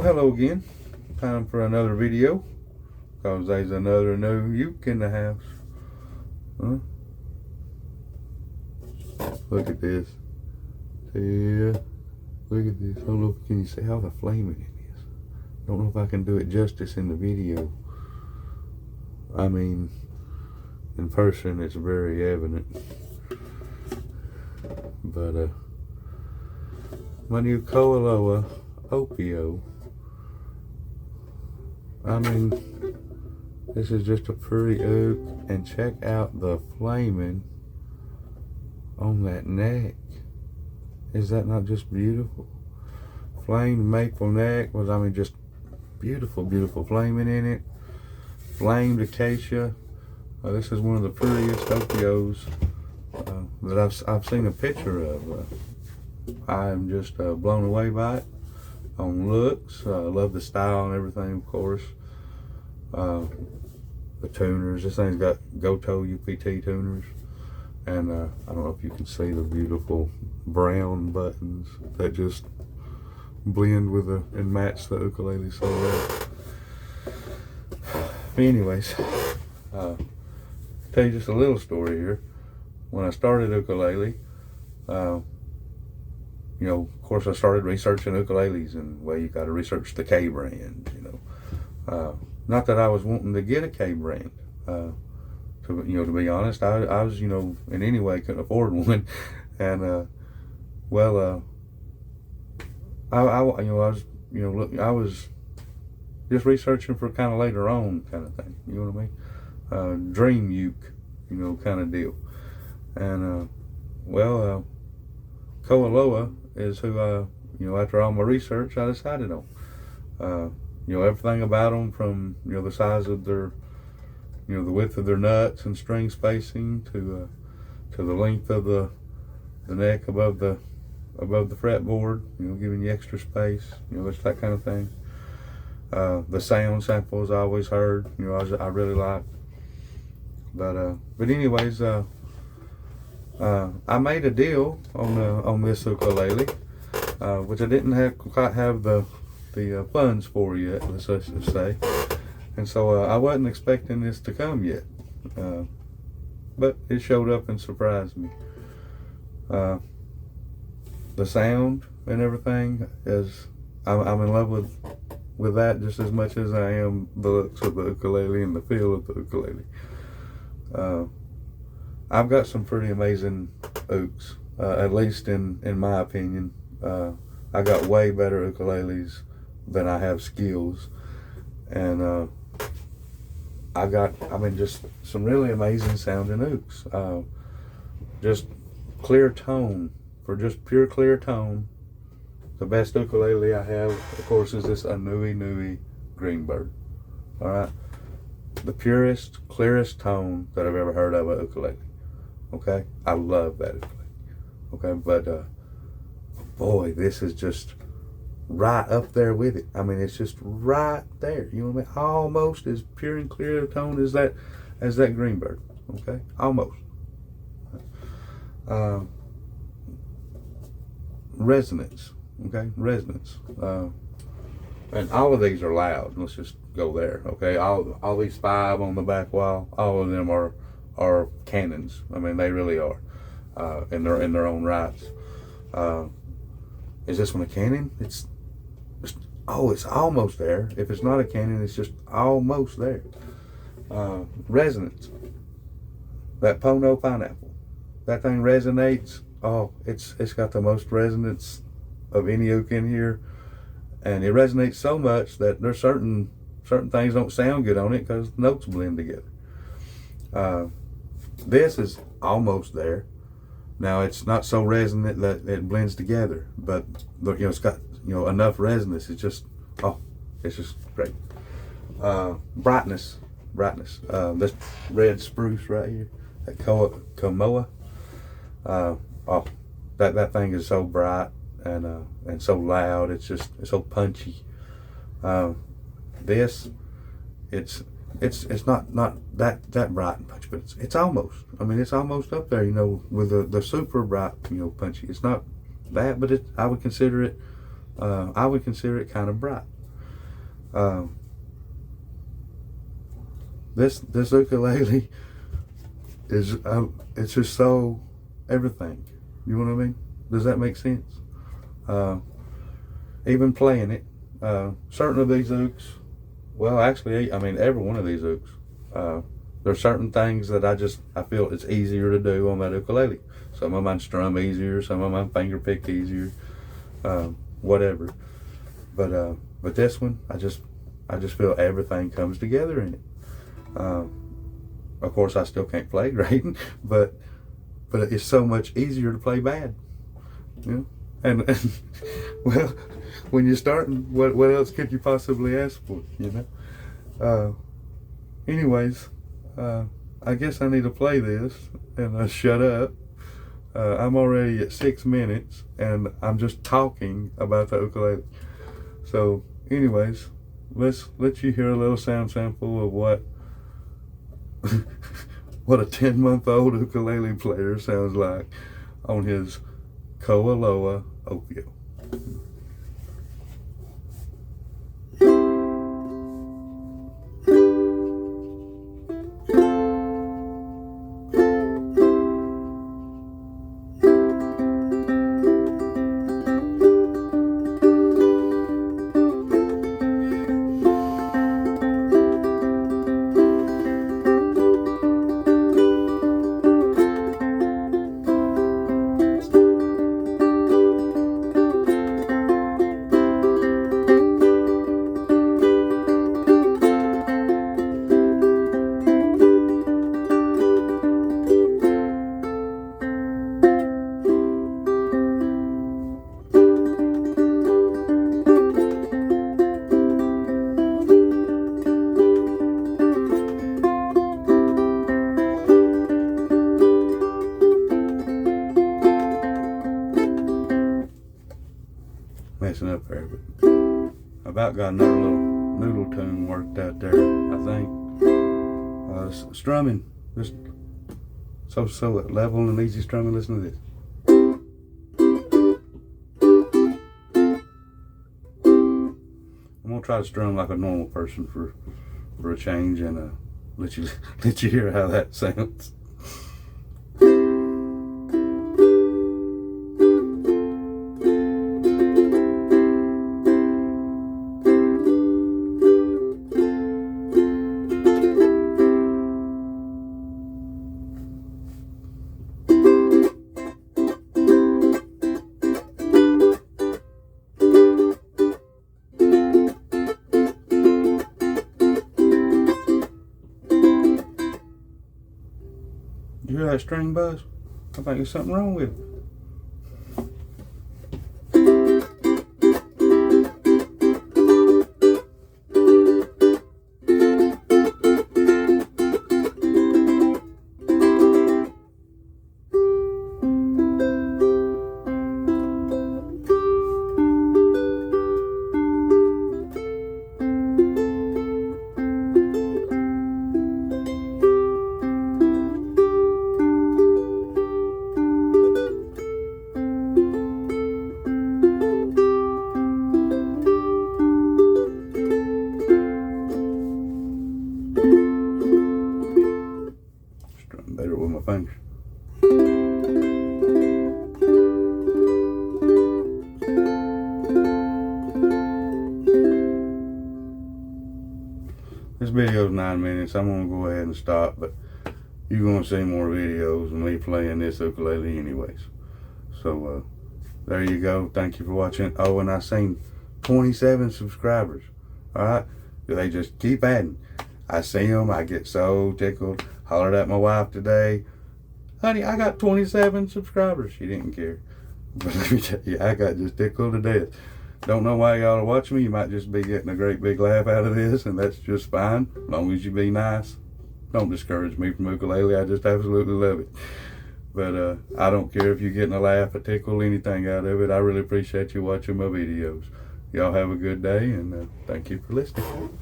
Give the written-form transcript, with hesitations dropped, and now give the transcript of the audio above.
Well, hello again. Time for another video, because there's another new uke in the house. Huh? Look at this. Yeah, look at this. I don't know if can you see how the flaming it is. I don't know if I can do it justice in the video. I mean, in person it's very evident. But my new Koaloha Opio. I mean, this is just a pretty oak, and check out the flaming on that neck. Is that not just beautiful? Flamed maple neck was, I mean, just beautiful, beautiful flaming in it. Flamed acacia. This is one of the prettiest Opios that I've seen a picture of. I'm just blown away by it on looks. Love the style and everything, of course. The tuners. This thing's got Goto UPT tuners. And I don't know if you can see the beautiful brown buttons that just blend with and match the ukulele so well. But anyways, tell you just a little story here. When I started ukulele, you know, of course I started researching ukuleles, and well, you got to research the K brand, you know. Not that I was wanting to get a K brand. To be honest, I was, you know, in any way couldn't afford one, and I was just researching for kind of later on kind of thing. You know what I mean? Dream uke, you know, kind of deal. And Koaloha is who you know, after all my research, I decided on. You know, everything about them, from, you know, the size of their, you know, the width of their nuts and string spacing to the length of the neck above the fretboard, you know, giving you extra space, you know, just that kind of thing. The sound samples I always heard, you know, I really liked. But anyways, I made a deal on this ukulele, which I didn't quite have the funds for yet, let's just say. And so I wasn't expecting this to come yet, but it showed up and surprised me. The sound and everything is, I'm in love with that just as much as I am the looks of the ukulele and the feel of the ukulele. I've got some pretty amazing ukes, at least in my opinion. I got way better ukuleles than I have skills, and I mean, just some really amazing sounding ukes. Just clear tone, for just pure clear tone. The best ukulele I have, of course, is this Nui Greenbird. All right, the purest, clearest tone that I've ever heard of a ukulele. Okay, I love that ukulele. Okay, but boy, this is just right up there with it. I mean, it's just right there. You know what I mean? Almost as pure and clear a tone as that Greenbird. Okay, almost. Resonance. Okay, resonance. And all of these are loud. Let's just go there. Okay, all these 5 on the back wall, all of them are cannons. I mean, they really are, in their own rights. Is this one a cannon? It's almost there. If it's not a cannon, it's just almost there. Resonance. That Pono pineapple. That thing resonates. Oh, it's got the most resonance of any uke in here, and it resonates so much that there's certain things don't sound good on it because the notes blend together. This is almost there. Now, it's not so resonant that it blends together, but you know, it's got, you know, enough resonance. It's just, it's just great. Brightness. This red spruce right here, that Kamoa. That thing is so bright and so loud. It's so punchy. It's not that bright and punchy, but it's almost. I mean, it's almost up there, you know, with the super bright, you know, punchy. It's not that, but I would consider it kind of bright. This ukulele is it's just so everything. You know what I mean? Does that make sense? Even playing it, certain of these ukes, well, actually, I mean, every one of these ukes, there's certain things that I feel it's easier to do on that ukulele. Some of mine strum easier, some of mine finger pick easier, whatever. But this one, I just feel everything comes together in it. Of course, I still can't play great, but it's so much easier to play bad. You know? And well, when you're starting, what else could you possibly ask for? You know. Anyways, I guess I need to play this and shut up. I'm already at 6 minutes and I'm just talking about the ukulele. So, anyways, let's let you hear a little sound sample of what what a 10-month-old ukulele player sounds like on his Koaloha Opio. Messing up there, but I about got another little noodle tune worked out there, I think. Strumming, just so level and easy strumming. Listen to this. I'm gonna try to strum like a normal person for a change, and let you hear how that sounds. You hear that string buzz? I think there's something wrong with it. Better with my fingers. This video's 9 minutes. I'm gonna go ahead and stop, but you're gonna see more videos of me playing this ukulele anyways. So there you go. Thank you for watching. Oh, and I seen 27 subscribers. All right, they just keep adding. I see them. I get so tickled. Hollered at my wife today, honey, I got 27 subscribers. She didn't care. But let me tell you, I got just tickled to death. Don't know why y'all are watching me. You might just be getting a great big laugh out of this, and that's just fine, as long as you be nice. Don't discourage me from ukulele. I just absolutely love it. But I don't care if you're getting a laugh, a tickle, anything out of it. I really appreciate you watching my videos. Y'all have a good day, and thank you for listening.